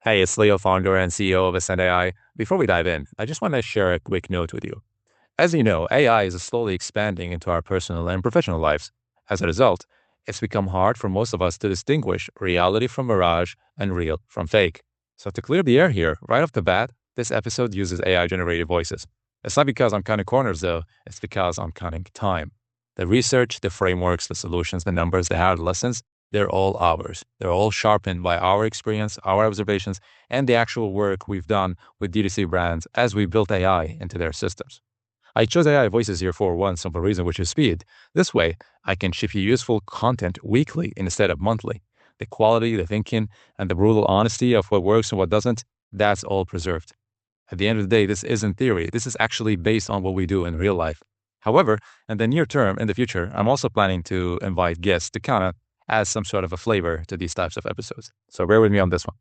Hey, it's Leo, founder and CEO of Ascend AI. Before we dive in, I just want to share a quick note with you. As you know, AI is slowly expanding into our personal and professional lives. As a result, it's become hard for most of us to distinguish reality from mirage and real from fake. So to clear the air here, right off the bat, this episode uses AI-generated voices. It's not because I'm cutting corners, though. It's because I'm cutting time. The research, the frameworks, the solutions, the numbers, the hard lessons, they're all ours. They're all sharpened by our experience, our observations, and the actual work we've done with D2C brands as we built AI into their systems. I chose AI voices here for one simple reason, which is speed. This way, I can ship you useful content weekly instead of monthly. The quality, the thinking, and the brutal honesty of what works and what doesn't, that's all preserved. At the end of the day, this isn't theory. This is actually based on what we do in real life. However, in the near term, in the future, I'm also planning to invite guests to kind of add some sort of a flavor to these types of episodes. So bear with me on this one.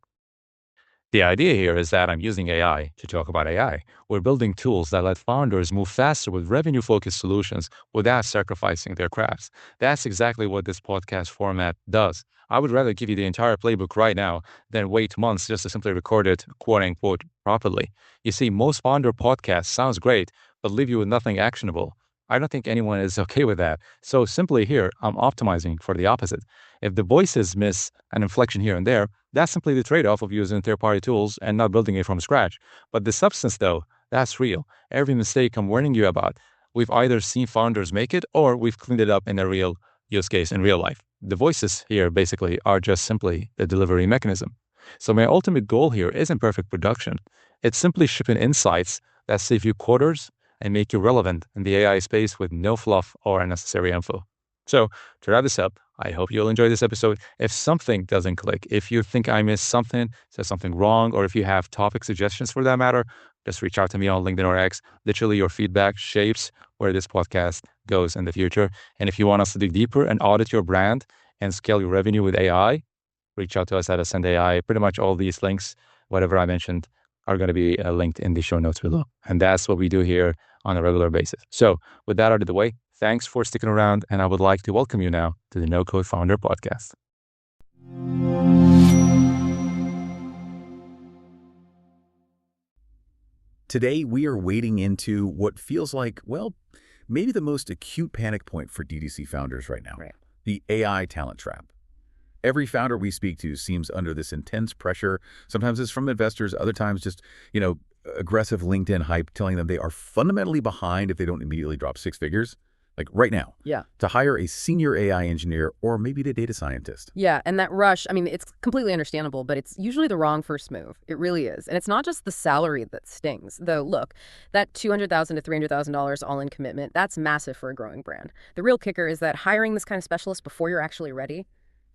The idea here is that I'm using AI to talk about AI. We're building tools that let founders move faster with revenue-focused solutions without sacrificing their crafts. That's exactly what this podcast format does. I would rather give you the entire playbook right now than wait months just to simply record it, quote-unquote, properly. You see, most founder podcasts sounds great, but leave you with nothing actionable. I don't think anyone is okay with that. So simply here, I'm optimizing for the opposite. If the voices miss an inflection here and there, that's simply the trade-off of using third-party tools and not building it from scratch. But the substance, though, that's real. Every mistake I'm warning you about, we've either seen founders make it or we've cleaned it up in a real use case in real life. The voices here basically are just simply the delivery mechanism. So my ultimate goal here isn't perfect production. It's simply shipping insights that save you quarters and make you relevant in the AI space with no fluff or unnecessary info. So to wrap this up, I hope you'll enjoy this episode. If something doesn't click, if you think I missed something, said something wrong, or if you have topic suggestions for that matter, just reach out to me on LinkedIn or X. Literally, your feedback shapes where this podcast goes in the future. And if you want us to dig deeper and audit your brand and scale your revenue with AI, reach out to us at Ascend AI. Pretty much all these links, whatever I mentioned, are going to be linked in the show notes below. And that's what we do here on a regular basis. So with that out of the way, thanks for sticking around, and I would like to welcome you now to the No Code Founder Podcast. Today, we are wading into what feels like, well, maybe the most acute panic point for DTC founders right now, Right. The AI talent trap. Every founder we speak to seems under this intense pressure. Sometimes it's from investors, other times just, aggressive LinkedIn hype telling them they are fundamentally behind if they don't immediately drop six figures, like right now, Yeah. to hire a senior AI engineer or maybe the data scientist. Yeah. And that rush, it's completely understandable, but it's usually the wrong first move. It really is. And it's not just the salary that stings. Though, look, that $200,000 to $300,000 all-in commitment, that's massive for a growing brand. The real kicker is that hiring this kind of specialist before you're actually ready,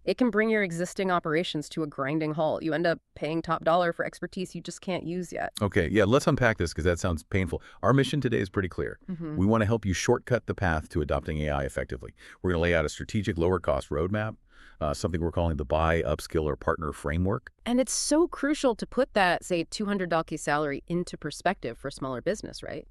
it can bring your existing operations to a grinding halt. You end up paying top dollar for expertise you just can't use yet. Okay, yeah, let's unpack this because that sounds painful. Our mission today is pretty clear. We want to help you shortcut the path to adopting AI effectively. We're going to lay out a strategic lower-cost roadmap, something we're calling the buy, upskill, or partner framework. And it's so crucial to put that, say, $200K salary into perspective for a smaller business, right?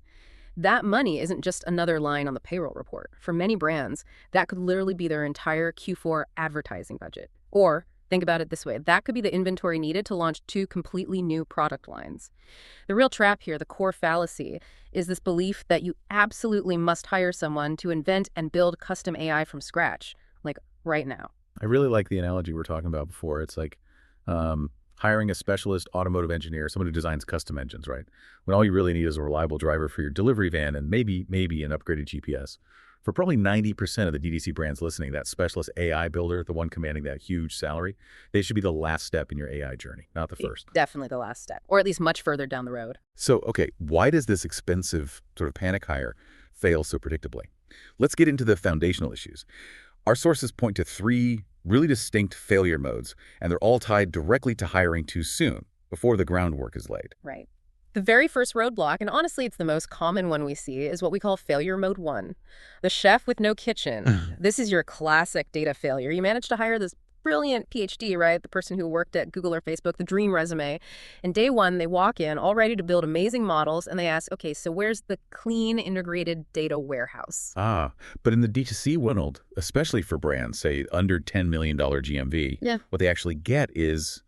That money isn't just another line on the payroll report. For many brands, that could literally be their entire Q4 advertising budget. Or, think about it this way, that could be the inventory needed to launch 2 completely new product lines. The real trap here, the core fallacy, is this belief that you absolutely must hire someone to invent and build custom AI from scratch, like right now. I really like the analogy we were talking about before. It's like hiring a specialist automotive engineer, someone who designs custom engines, right? When all you really need is a reliable driver for your delivery van and maybe an upgraded GPS. For probably 90% of the DTC brands listening, that specialist AI builder, the one commanding that huge salary, they should be the last step in your AI journey, not the first. Definitely the last step, or at least much further down the road. So, okay, why does this expensive sort of panic hire fail so predictably? Let's get into the foundational issues. Our sources point to 3 really distinct failure modes, and they're all tied directly to hiring too soon, before the groundwork is laid. Right. The very first roadblock, and honestly it's the most common one we see, is what we call failure mode 1. The chef with no kitchen. This is your classic data failure. You managed to hire this brilliant PhD, right? The person who worked at Google or Facebook, the dream resume. And day 1, they walk in all ready to build amazing models, and they ask, okay, so where's the clean integrated data warehouse? But in the D2C world, especially for brands, say under $10 million GMV, Yeah. what they actually get is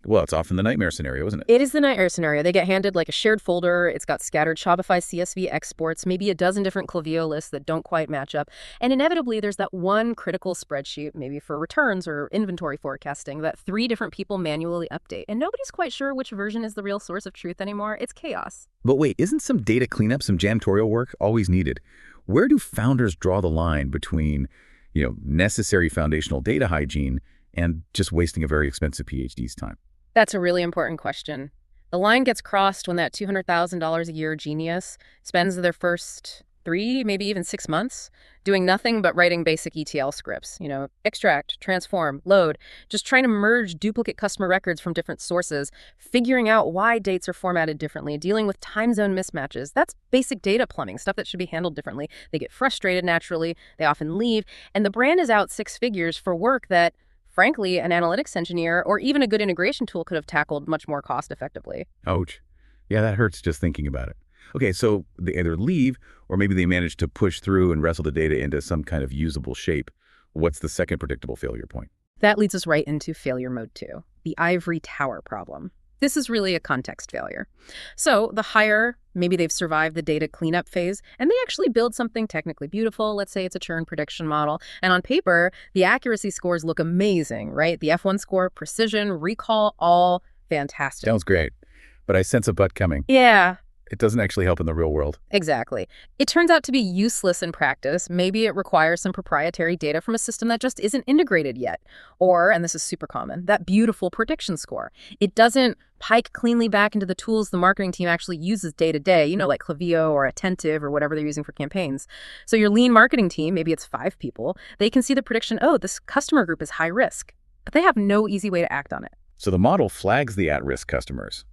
Well, it's often the nightmare scenario, isn't it? It is the nightmare scenario. They get handed like a shared folder. It's got scattered Shopify CSV exports, maybe a dozen different Klaviyo lists that don't quite match up. And inevitably, there's that one critical spreadsheet, maybe for returns or inventory forecasting, that 3 different people manually update. And nobody's quite sure which version is the real source of truth anymore. It's chaos. But wait, isn't some data cleanup, some janitorial work always needed? Where do founders draw the line between, necessary foundational data hygiene and just wasting a very expensive PhD's time? That's a really important question. The line gets crossed when that $200,000 a year genius spends their first 3, maybe even 6 months doing nothing but writing basic ETL scripts, extract, transform, load, just trying to merge duplicate customer records from different sources, figuring out why dates are formatted differently, dealing with time zone mismatches. That's basic data plumbing, stuff that should be handled differently. They get frustrated naturally, they often leave, and the brand is out 6 figures for work that, frankly, an analytics engineer or even a good integration tool could have tackled much more cost effectively. Ouch. Yeah, that hurts just thinking about it. Okay, so they either leave or maybe they manage to push through and wrestle the data into some kind of usable shape. What's the second predictable failure point? That leads us right into failure mode 2, the ivory tower problem. This is really a context failure. So the hire, maybe they've survived the data cleanup phase, and they actually build something technically beautiful. Let's say it's a churn prediction model. And on paper, the accuracy scores look amazing, right? The F1 score, precision, recall, all fantastic. Sounds great, but I sense a but coming. Yeah. It doesn't actually help in the real world. Exactly. It turns out to be useless in practice. Maybe it requires some proprietary data from a system that just isn't integrated yet. Or, and this is super common, that beautiful prediction score. It doesn't pike cleanly back into the tools the marketing team actually uses day to day, like Klaviyo or Attentive or whatever they're using for campaigns. So your lean marketing team, maybe it's 5 people, they can see the prediction, oh, this customer group is high risk, but they have no easy way to act on it. So the model flags the at-risk customers.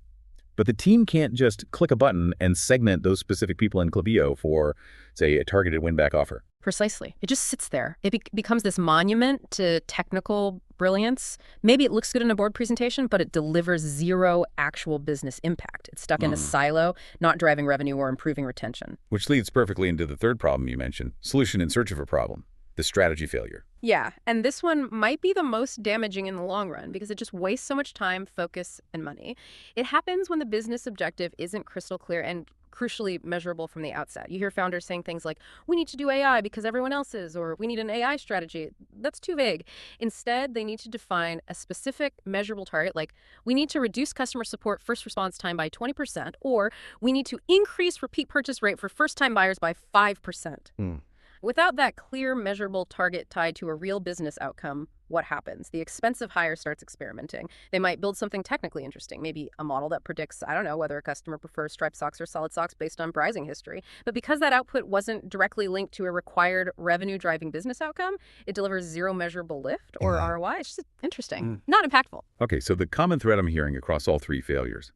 But the team can't just click a button and segment those specific people in Klaviyo for, say, a targeted win-back offer. Precisely. It just sits there. It becomes this monument to technical brilliance. Maybe it looks good in a board presentation, but it delivers 0 actual business impact. It's stuck in a silo, not driving revenue or improving retention. Which leads perfectly into the third problem you mentioned, solution in search of a problem, the strategy failure. Yeah, and this one might be the most damaging in the long run because it just wastes so much time, focus, and money. It happens when the business objective isn't crystal clear and crucially measurable from the outset. You hear founders saying things like, we need to do AI because everyone else is, or we need an AI strategy. That's too vague. Instead, they need to define a specific measurable target, like we need to reduce customer support first response time by 20%, or we need to increase repeat purchase rate for first-time buyers by 5%. Without that clear, measurable target tied to a real business outcome, what happens? The expensive hire starts experimenting. They might build something technically interesting, maybe a model that predicts, I don't know, whether a customer prefers striped socks or solid socks based on browsing history. But because that output wasn't directly linked to a required revenue-driving business outcome, it delivers 0 measurable lift or ROI. It's just interesting, not impactful. Okay, so the common thread I'm hearing across all 3 failures,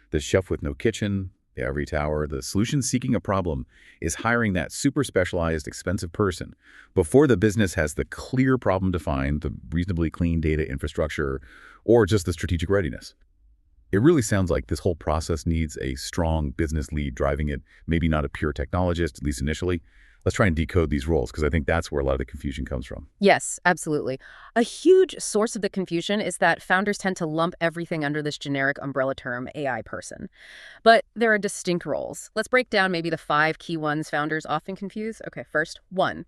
the chef with no kitchen, the ivory tower, the solution seeking a problem is hiring that super specialized, expensive person before the business has the clear problem defined, the reasonably clean data infrastructure, or just the strategic readiness. It really sounds like this whole process needs a strong business lead driving it, maybe not a pure technologist, at least initially. Let's try and decode these roles, because I think that's where a lot of the confusion comes from. Yes, absolutely. A huge source of the confusion is that founders tend to lump everything under this generic umbrella term, AI person. But there are distinct roles. Let's break down maybe the 5 key ones founders often confuse. Okay, first, 1.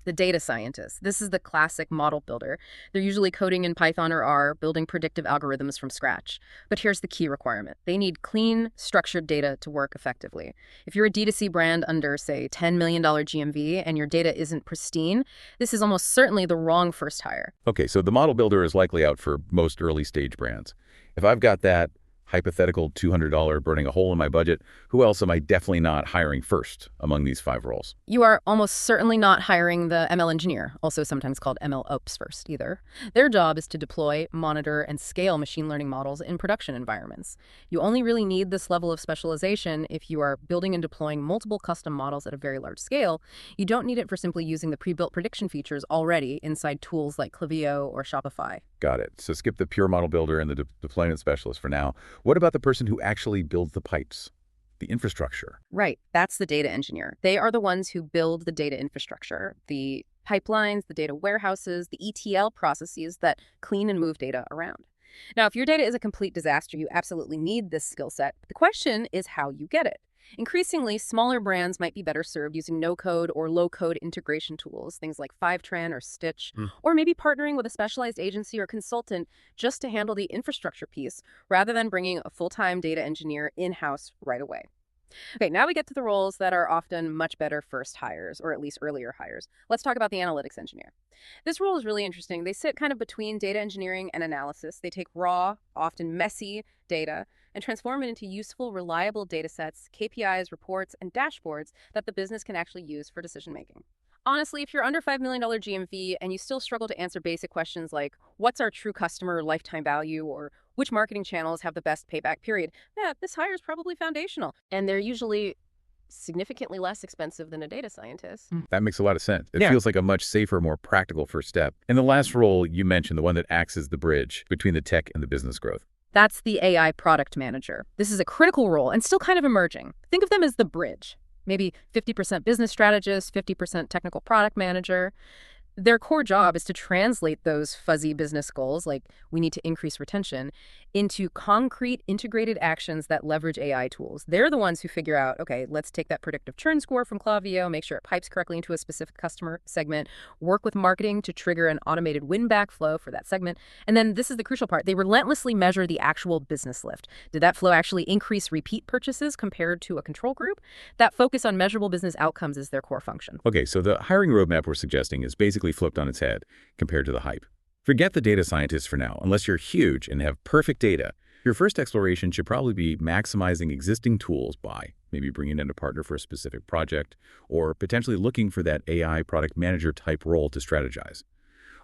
The data scientist. This is the classic model builder. They're usually coding in Python or R, building predictive algorithms from scratch. But here's the key requirement. They need clean, structured data to work effectively. If you're a D2C brand under, say, $10 million GMV and your data isn't pristine, this is almost certainly the wrong first hire. Okay, so the model builder is likely out for most early stage brands. If I've got that hypothetical $200 burning a hole in my budget, who else am I definitely not hiring first among these 5 roles? You are almost certainly not hiring the ML engineer, also sometimes called ML ops first either. Their job is to deploy, monitor, and scale machine learning models in production environments. You only really need this level of specialization if you are building and deploying multiple custom models at a very large scale. You don't need it for simply using the pre-built prediction features already inside tools like Klaviyo or Shopify. Got it. So skip the pure model builder and the deployment specialist for now. What about the person who actually builds the pipes, the infrastructure? Right. That's the data engineer. They are the ones who build the data infrastructure, the pipelines, the data warehouses, the ETL processes that clean and move data around. Now, if your data is a complete disaster, you absolutely need this skill set. The question is how you get it. Increasingly, smaller brands might be better served using no-code or low-code integration tools, things like Fivetran or Stitch, or maybe partnering with a specialized agency or consultant just to handle the infrastructure piece, rather than bringing a full-time data engineer in-house right away. Okay, now we get to the roles that are often much better first hires, or at least earlier hires. Let's talk about the analytics engineer. This role is really interesting. They sit kind of between data engineering and analysis. They take raw, often messy data and transform it into useful, reliable data sets, KPIs, reports, and dashboards that the business can actually use for decision making. Honestly, if you're under $5 million GMV and you still struggle to answer basic questions like, what's our true customer lifetime value, or which marketing channels have the best payback period, this hire is probably foundational. And they're usually significantly less expensive than a data scientist. That makes a lot of sense. It Yeah. feels like a much safer, more practical first step. And the last role you mentioned, the one that acts as the bridge between the tech and the business growth. That's the AI product manager. This is a critical role and still kind of emerging. Think of them as the bridge. Maybe 50% business strategist, 50% technical product manager. Their core job is to translate those fuzzy business goals, like we need to increase retention, into concrete integrated actions that leverage AI tools. They're the ones who figure out, okay, let's take that predictive churn score from Klaviyo, make sure it pipes correctly into a specific customer segment, work with marketing to trigger an automated win-back flow for that segment. And then this is the crucial part. They relentlessly measure the actual business lift. Did that flow actually increase repeat purchases compared to a control group? That focus on measurable business outcomes is their core function. Okay, so the hiring roadmap we're suggesting is basically flipped on its head compared to the hype. Forget the data scientists for now. Unless you're huge and have perfect data, your first exploration should probably be maximizing existing tools by maybe bringing in a partner for a specific project or potentially looking for that AI product manager type role to strategize.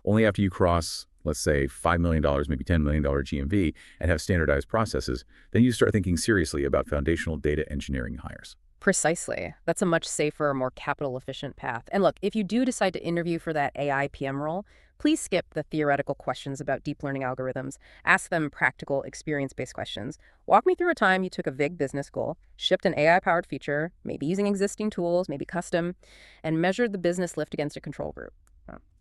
Only after you cross, let's say, $5 million, maybe $10 million GMV and have standardized processes, then you start thinking seriously about foundational data engineering hires. Precisely. That's a much safer, more capital-efficient path. And look, if you do decide to interview for that AI PM role, please skip the theoretical questions about deep learning algorithms. Ask them practical, experience-based questions. Walk me through a time you took a big business goal, shipped an AI-powered feature, maybe using existing tools, maybe custom, and measured the business lift against a control group.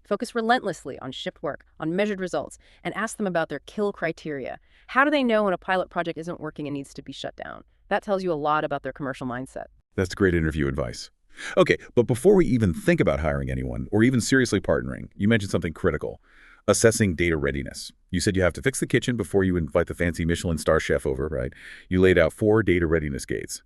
Focus relentlessly on shipped work, on measured results, and ask them about their kill criteria. How do they know when a pilot project isn't working and needs to be shut down? That tells you a lot about their commercial mindset. That's great interview advice. Okay, but before we even think about hiring anyone or even seriously partnering, you mentioned something critical, assessing data readiness. You said you have to fix the kitchen before you invite the fancy Michelin star chef over, right? You laid out 4 data readiness gates.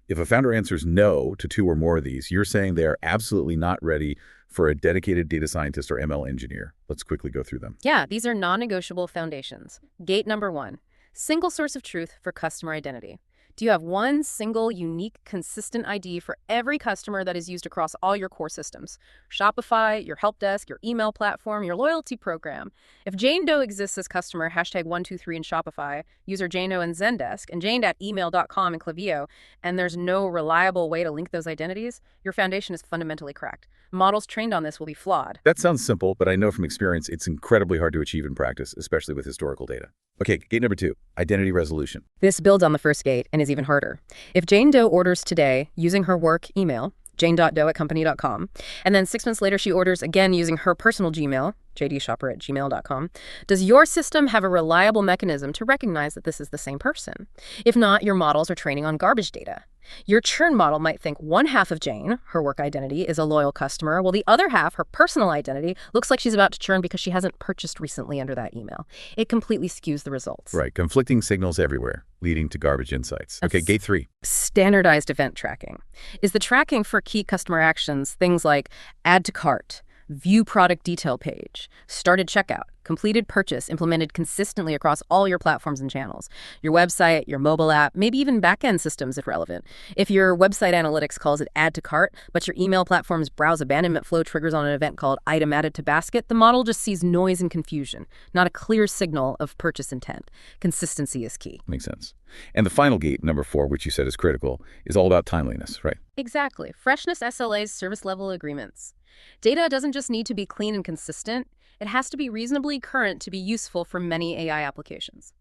If a founder answers no to 2 or more of these, you're saying they are absolutely not ready for a dedicated data scientist or ML engineer. Let's quickly go through them. Yeah, these are non-negotiable foundations. Gate number 1, single source of truth for customer identity. Do you have one single, unique, consistent ID for every customer that is used across all your core systems? Shopify, your help desk, your email platform, your loyalty program. If Jane Doe exists as customer, #123 in Shopify, user Jane Doe in Zendesk, and jane@email.com in Klaviyo, and there's no reliable way to link those identities, your foundation is fundamentally cracked. Models trained on this will be flawed. That sounds simple, but I know from experience it's incredibly hard to achieve in practice, especially with historical data. Okay, gate number 2, identity resolution. This builds on the first gate and is even harder. If Jane Doe orders today using her work email, jane.doe@company.com, and then 6 months later she orders again using her personal Gmail, jdshopper@gmail.com, does your system have a reliable mechanism to recognize that this is the same person? If not, your models are training on garbage data. Your churn model might think one half of Jane, her work identity, is a loyal customer, while the other half, her personal identity, looks like she's about to churn because she hasn't purchased recently under that email. It completely skews the results. Right, conflicting signals everywhere, leading to garbage insights. Okay, gate 3. Standardized event tracking. Is the tracking for key customer actions things like add to cart, view product detail page, started checkout, completed purchase, implemented consistently across all your platforms and channels, your website, your mobile app, maybe even back-end systems if relevant. If your website analytics calls it add to cart, but your email platform's browse abandonment flow triggers on an event called item added to basket, the model just sees noise and confusion, not a clear signal of purchase intent. Consistency is key. Makes sense. And the final gate, number 4, which you said is critical, is all about timeliness, right? Exactly. Freshness SLAs, service level agreements. Data doesn't just need to be clean and consistent. It has to be reasonably current to be useful for many AI applications.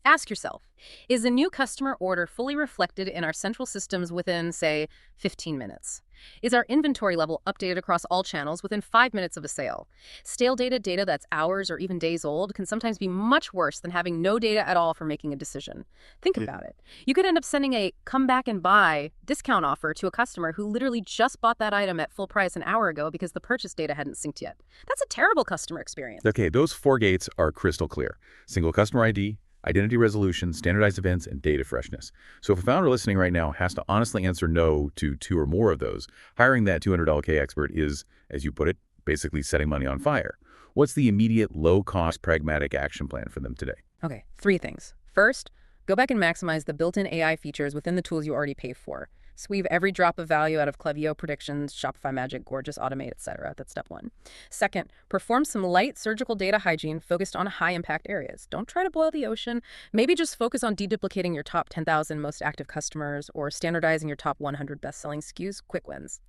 Ask yourself, is a new customer order fully reflected in our central systems within, say, 15 minutes? Is our inventory level updated across all channels within 5 minutes of a sale? Stale data that's hours or even days old, can sometimes be much worse than having no data at all for making a decision. Think about it. You could end up sending a come back and buy discount offer to a customer who literally just bought that item at full price an hour ago because the purchase data hadn't synced yet. That's a terrible customer experience. Okay, those 4 gates are crystal clear. Single customer ID, identity resolution, standardized events, and data freshness. So if a founder listening right now has to honestly answer no to 2 or more of those, hiring that $200K expert is, as you put it, basically setting money on fire. What's the immediate, low-cost, pragmatic action plan for them today? Okay, 3 things. First, go back and maximize the built-in AI features within the tools you already pay for. Sweep every drop of value out of Klaviyo predictions, Shopify Magic, Gorgeous Automate, etc. That's step 1. Second, perform some light surgical data hygiene focused on high-impact areas. Don't try to boil the ocean. Maybe just focus on deduplicating your top 10,000 most active customers or standardizing your top 100 best-selling SKUs, quick wins.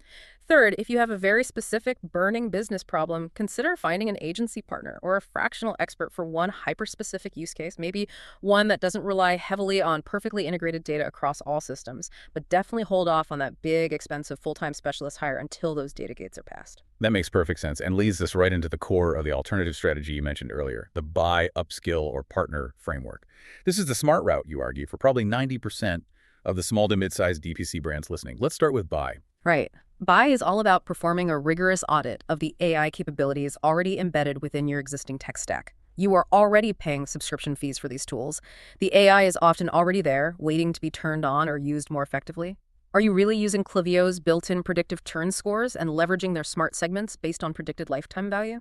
Third, if you have a very specific burning business problem, consider finding an agency partner or a fractional expert for one hyper-specific use case, maybe one that doesn't rely heavily on perfectly integrated data across all systems, but definitely hold off on that big, expensive full-time specialist hire until those data gates are passed. That makes perfect sense and leads us right into the core of the alternative strategy you mentioned earlier, the buy, upskill, or partner framework. This is the smart route, you argue, for probably 90% of the small to mid-sized DPC brands listening. Let's start with buy. Right. Buy is all about performing a rigorous audit of the AI capabilities already embedded within your existing tech stack. You are already paying subscription fees for these tools. The AI is often already there, waiting to be turned on or used more effectively. Are you really using Klaviyo's built-in predictive churn scores and leveraging their smart segments based on predicted lifetime value?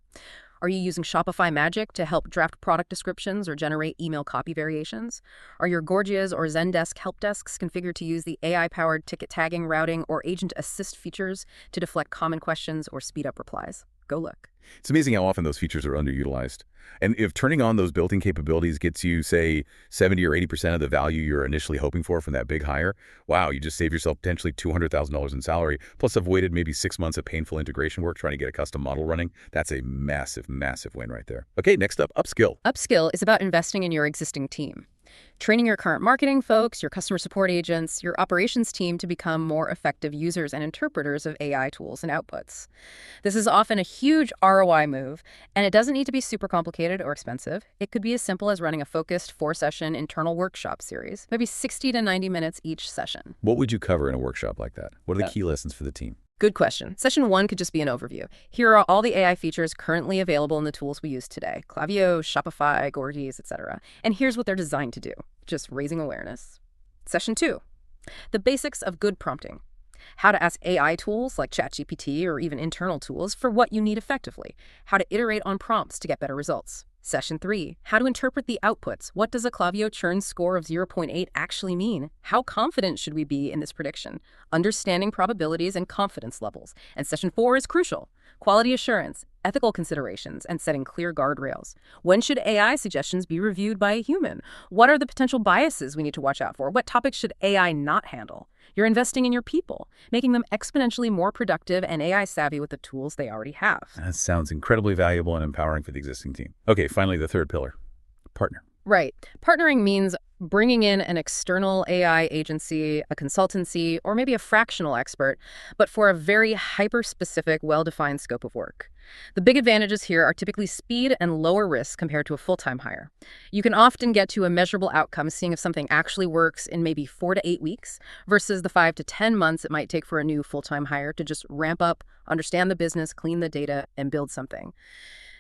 Are you using Shopify Magic to help draft product descriptions or generate email copy variations? Are your Gorgias or Zendesk help desks configured to use the AI-powered ticket tagging, routing, or agent assist features to deflect common questions or speed up replies? Go look. It's amazing how often those features are underutilized. And if turning on those built-in capabilities gets you, say, 70 or 80% of the value you're initially hoping for from that big hire, wow, you just save yourself potentially $200,000 in salary, plus avoided maybe 6 months of painful integration work trying to get a custom model running. That's a massive, massive win right there. Okay, next up, Upskill. Upskill is about investing in your existing team. Training your current marketing folks, your customer support agents, your operations team to become more effective users and interpreters of AI tools and outputs. This is often a huge ROI move, and it doesn't need to be super complicated or expensive. It could be as simple as running a focused 4-session internal workshop series, maybe 60 to 90 minutes each session. What would you cover in a workshop like that? What are the key lessons for the team? Good question. Session 1 could just be an overview. Here are all the AI features currently available in the tools we use today: Klaviyo, Shopify, Gorgies, etc. And here's what they're designed to do: just raising awareness. Session 2, the basics of good prompting. How to ask AI tools like ChatGPT or even internal tools for what you need effectively. How to iterate on prompts to get better results. Session 3, how to interpret the outputs. What does a Klaviyo churn score of 0.8 actually mean? How confident should we be in this prediction? Understanding probabilities and confidence levels. And Session 4 is crucial: quality assurance, ethical considerations, and setting clear guardrails. When should AI suggestions be reviewed by a human? What are the potential biases we need to watch out for? What topics should AI not handle? You're investing in your people, making them exponentially more productive and AI savvy with the tools they already have. That sounds incredibly valuable and empowering for the existing team. Okay, finally, the third pillar, partner. Right. Partnering means bringing in an external AI agency, a consultancy, or maybe a fractional expert, but for a very hyper-specific, well-defined scope of work. The big advantages here are typically speed and lower risk compared to a full-time hire. You can often get to a measurable outcome seeing if something actually works in maybe 4 to 8 weeks versus the 5 to 10 months it might take for a new full-time hire to just ramp up, understand the business, clean the data, and build something.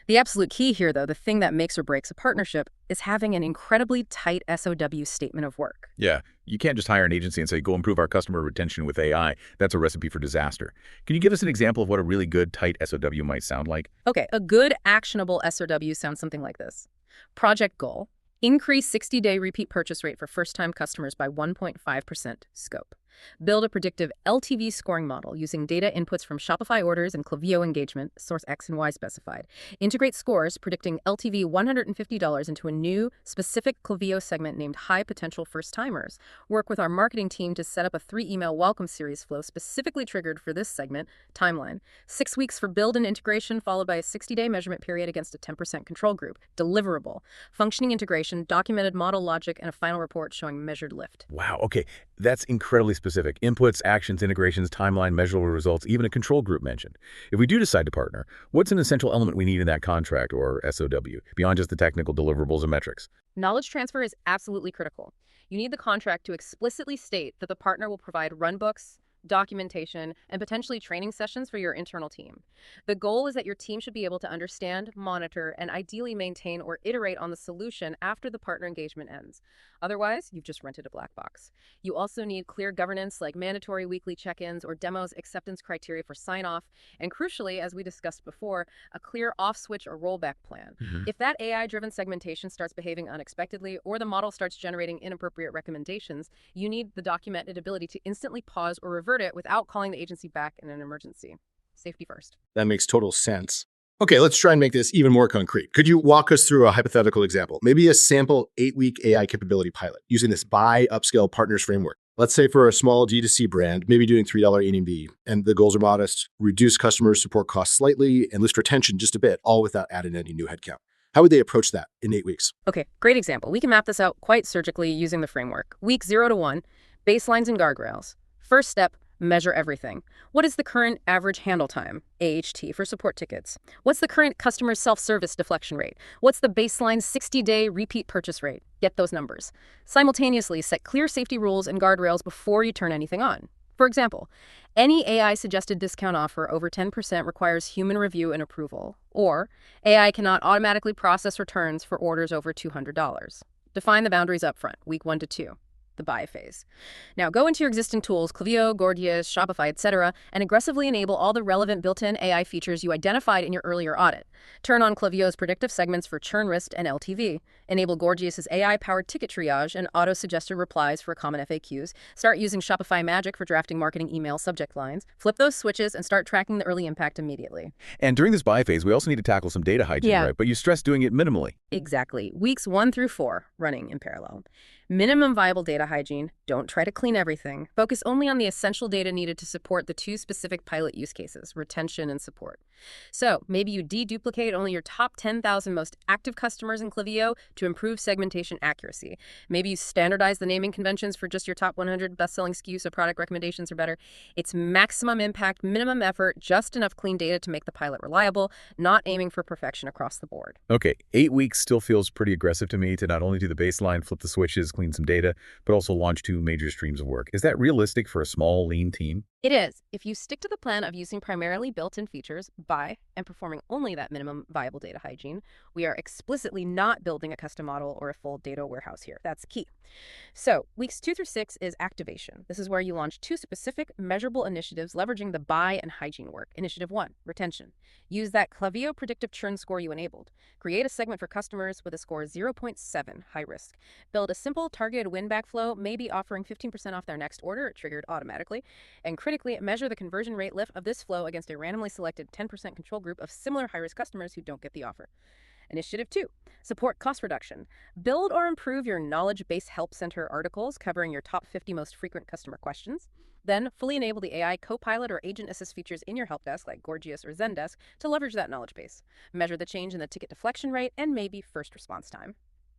The absolute key here, though, the thing that makes or breaks a partnership, is having an incredibly tight SOW statement of work. Yeah, you can't just hire an agency and say, go improve our customer retention with AI. That's a recipe for disaster. Can you give us an example of what a really good, tight SOW might sound like? Okay, a good, actionable SOW sounds something like this. Project goal: increase 60-day repeat purchase rate for first-time customers by 1.5% scope. Build a predictive LTV scoring model using data inputs from Shopify orders and Klaviyo engagement, source X and Y specified. Integrate scores predicting LTV $150 into a new, specific Klaviyo segment named High Potential First Timers. Work with our marketing team to set up a 3-email welcome series flow specifically triggered for this segment. Timeline: 6 weeks for build and integration, followed by a 60-day measurement period against a 10% control group. Deliverable: functioning integration, documented model logic, and a final report showing measured lift. Wow, okay. That's incredibly specific. Inputs, actions, integrations, timeline, measurable results, even a control group mentioned. If we do decide to partner, what's an essential element we need in that contract, or SOW, beyond just the technical deliverables and metrics? Knowledge transfer is absolutely critical. You need the contract to explicitly state that the partner will provide runbooks, documentation, and potentially training sessions for your internal team. The goal is that your team should be able to understand, monitor, and ideally maintain or iterate on the solution after the partner engagement ends. Otherwise, you've just rented a black box. You also need clear governance like mandatory weekly check-ins or demos, acceptance criteria for sign-off, and crucially, as we discussed before, a clear off-switch or rollback plan. If that AI-driven segmentation starts behaving unexpectedly or the model starts generating inappropriate recommendations, you need the documented ability to instantly pause or revert it without calling the agency back in an emergency. Safety first. That makes total sense. Okay, let's try and make this even more concrete. Could you walk us through a hypothetical example? Maybe a sample 8-week AI capability pilot using this buy, upskill, partners framework. Let's say for a small D2C brand, maybe doing $3 ANV, and the goals are modest: reduce customer support costs slightly and lift retention just a bit, all without adding any new headcount. How would they approach that in 8 weeks? Okay, great example. We can map this out quite surgically using the framework. Week 0 to 1, baselines and guardrails. First step: measure everything. What is the current average handle time, AHT, for support tickets? What's the current customer self-service deflection rate? What's the baseline 60-day repeat purchase rate? Get those numbers. Simultaneously, set clear safety rules and guardrails before you turn anything on. For example, any AI-suggested discount offer over 10% requires human review and approval, or AI cannot automatically process returns for orders over $200. Define the boundaries up front, week 1 to 2. The buy phase. Now go into your existing tools, Klaviyo, Gorgias, Shopify, etc., and aggressively enable all the relevant built-in AI features you identified in your earlier audit. Turn on Klaviyo's predictive segments for churn risk and LTV. Enable Gorgias's AI-powered ticket triage and auto-suggested replies for common FAQs. Start using Shopify Magic for drafting marketing email subject lines. Flip those switches and start tracking the early impact immediately. And during this buy phase, we also need to tackle some data hygiene, right? But you stress doing it minimally. Exactly. Weeks 1 through 4, running in parallel. Minimum viable data hygiene. Don't try to clean everything. Focus only on the essential data needed to support the 2 specific pilot use cases, retention and support. So maybe you deduplicate only your top 10,000 most active customers in Klaviyo to improve segmentation accuracy. Maybe you standardize the naming conventions for just your top 100 best-selling SKUs so product recommendations are better. It's maximum impact, minimum effort, just enough clean data to make the pilot reliable, not aiming for perfection across the board. Okay, 8 weeks still feels pretty aggressive to me to not only do the baseline, flip the switches, clean some data, but also launch 2 major streams of work. Is that realistic for a small, lean team? It is. If you stick to the plan of using primarily built-in features, buy, and performing only that minimum viable data hygiene, we are explicitly not building a custom model or a full data warehouse here. That's key. So, weeks 2 through 6 is activation. This is where you launch 2 specific, measurable initiatives leveraging the buy and hygiene work. Initiative 1, retention. Use that Klaviyo predictive churn score you enabled. Create a segment for customers with a score 0.7, high risk. Build a simple, targeted win-back flow, maybe offering 15% off their next order, triggered automatically, and critically measure the conversion rate lift of this flow against a randomly selected 10% control group of similar high-risk customers who don't get the offer. Initiative 2, support cost reduction. Build or improve your knowledge-based help center articles covering your top 50 most frequent customer questions. Then fully enable the AI copilot or agent assist features in your help desk like Gorgias or Zendesk to leverage that knowledge base. Measure the change in the ticket deflection rate and maybe first response time.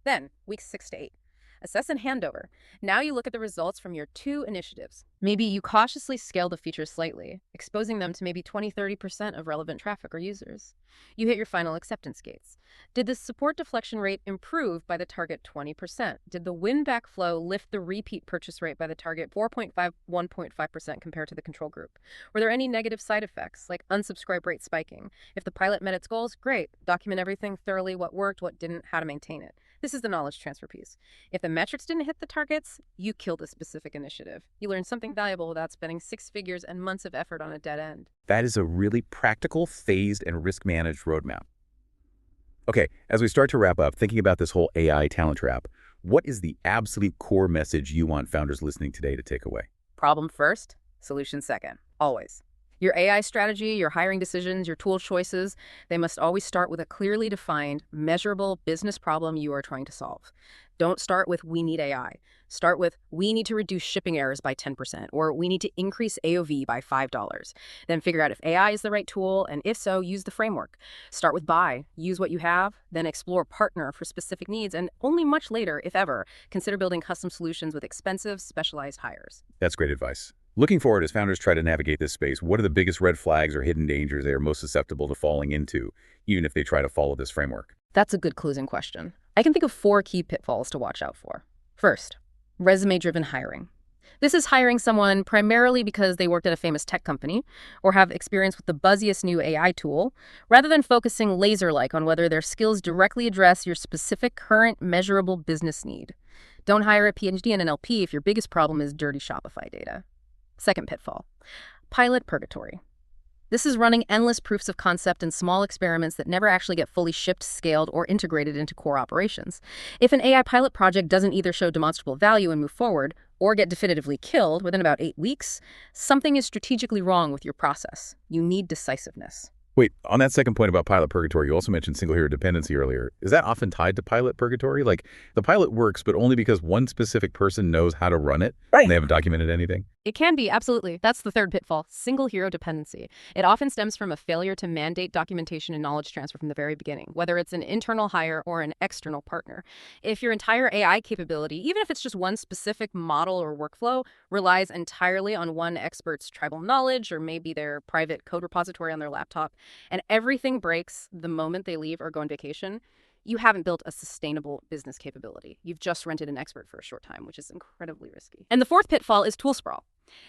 Then, weeks 6 to 8. Assess and handover. Now you look at the results from your 2 initiatives. Maybe you cautiously scale the features slightly, exposing them to maybe 20-30% of relevant traffic or users. You hit your final acceptance gates. Did the support deflection rate improve by the target 20%? Did the win-back flow lift the repeat purchase rate by the target 1.5% compared to the control group? Were there any negative side effects, like unsubscribe rate spiking? If the pilot met its goals, great. Document everything thoroughly, what worked, what didn't, how to maintain it. This is the knowledge transfer piece. If the metrics didn't hit the targets, you killed a specific initiative. You learned something valuable without spending 6 figures and months of effort on a dead end. That is a really practical, phased, and risk-managed roadmap. Okay, as we start to wrap up, thinking about this whole AI talent trap, what is the absolute core message you want founders listening today to take away? Problem first, solution second, always. Your AI strategy, your hiring decisions, your tool choices, they must always start with a clearly defined, measurable business problem you are trying to solve. Don't start with, we need AI. Start with, we need to reduce shipping errors by 10%, or we need to increase AOV by $5. Then figure out if AI is the right tool, and if so, use the framework. Start with buy, use what you have, then explore partner for specific needs, and only much later, if ever, consider building custom solutions with expensive, specialized hires. That's great advice. Looking forward, as founders try to navigate this space, what are the biggest red flags or hidden dangers they are most susceptible to falling into, even if they try to follow this framework? That's a good closing question. I can think of 4 key pitfalls to watch out for. First, resume-driven hiring. This is hiring someone primarily because they worked at a famous tech company or have experience with the buzziest new AI tool, rather than focusing laser-like on whether their skills directly address your specific current measurable business need. Don't hire a PhD in NLP if your biggest problem is dirty Shopify data. Second pitfall, pilot purgatory. This is running endless proofs of concept and small experiments that never actually get fully shipped, scaled, or integrated into core operations. If an AI pilot project doesn't either show demonstrable value and move forward, or get definitively killed within about 8 weeks, something is strategically wrong with your process. You need decisiveness. Wait, on that second point about pilot purgatory, you also mentioned single hero dependency earlier. Is that often tied to pilot purgatory? Like, the pilot works, but only because one specific person knows how to run it, Right. and they haven't documented anything? It can be, absolutely. That's the third pitfall, single hero dependency. It often stems from a failure to mandate documentation and knowledge transfer from the very beginning, whether it's an internal hire or an external partner. If your entire AI capability, even if it's just one specific model or workflow, relies entirely on one expert's tribal knowledge or maybe their private code repository on their laptop, and everything breaks the moment they leave or go on vacation, you haven't built a sustainable business capability. You've just rented an expert for a short time, which is incredibly risky. And the fourth pitfall is tool sprawl.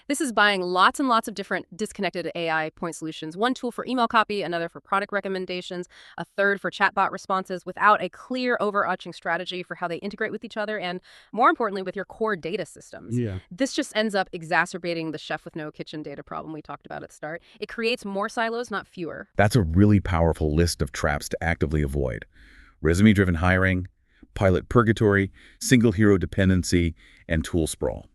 This is buying lots and lots of different disconnected AI point solutions, one tool for email copy, another for product recommendations, a third for chatbot responses, without a clear overarching strategy for how they integrate with each other and, more importantly, with your core data systems. Yeah. This just ends up exacerbating the chef with no kitchen data problem we talked about at the start. It creates more silos, not fewer. That's a really powerful list of traps to actively avoid. Resume-driven hiring, pilot purgatory, single hero dependency, and tool sprawl.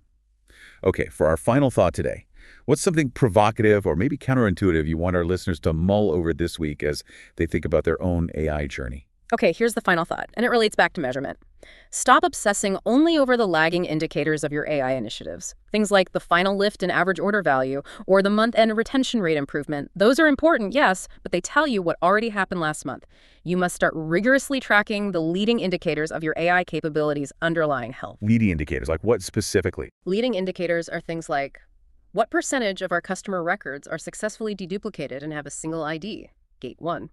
Okay, for our final thought today, what's something provocative or maybe counterintuitive you want our listeners to mull over this week as they think about their own AI journey? Okay, here's the final thought, and it relates back to measurement. Stop obsessing only over the lagging indicators of your AI initiatives. Things like the final lift in average order value or the month-end retention rate improvement. Those are important, yes, but they tell you what already happened last month. You must start rigorously tracking the leading indicators of your AI capabilities' underlying health. Leading indicators, like what specifically? Leading indicators are things like, what percentage of our customer records are successfully deduplicated and have a single ID? Gate 1.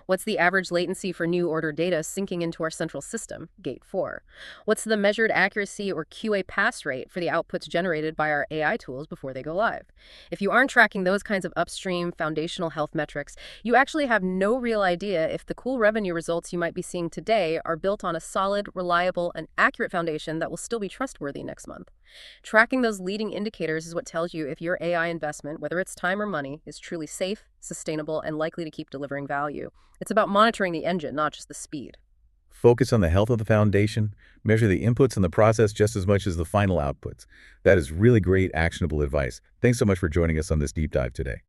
What's the average latency for new order data syncing into our central system? Gate 4. What's the measured accuracy or QA pass rate for the outputs generated by our AI tools before they go live? If you aren't tracking those kinds of upstream foundational health metrics, you actually have no real idea if the cool revenue results you might be seeing today are built on a solid, reliable, and accurate foundation that will still be trustworthy next month. Tracking those leading indicators is what tells you if your AI investment, whether it's time or money, is truly safe, sustainable, and likely to keep delivering value. It's about monitoring the engine, not just the speed. Focus on the health of the foundation, measure the inputs in the process just as much as the final outputs. That is really great, actionable advice. Thanks so much for joining us on this deep dive today.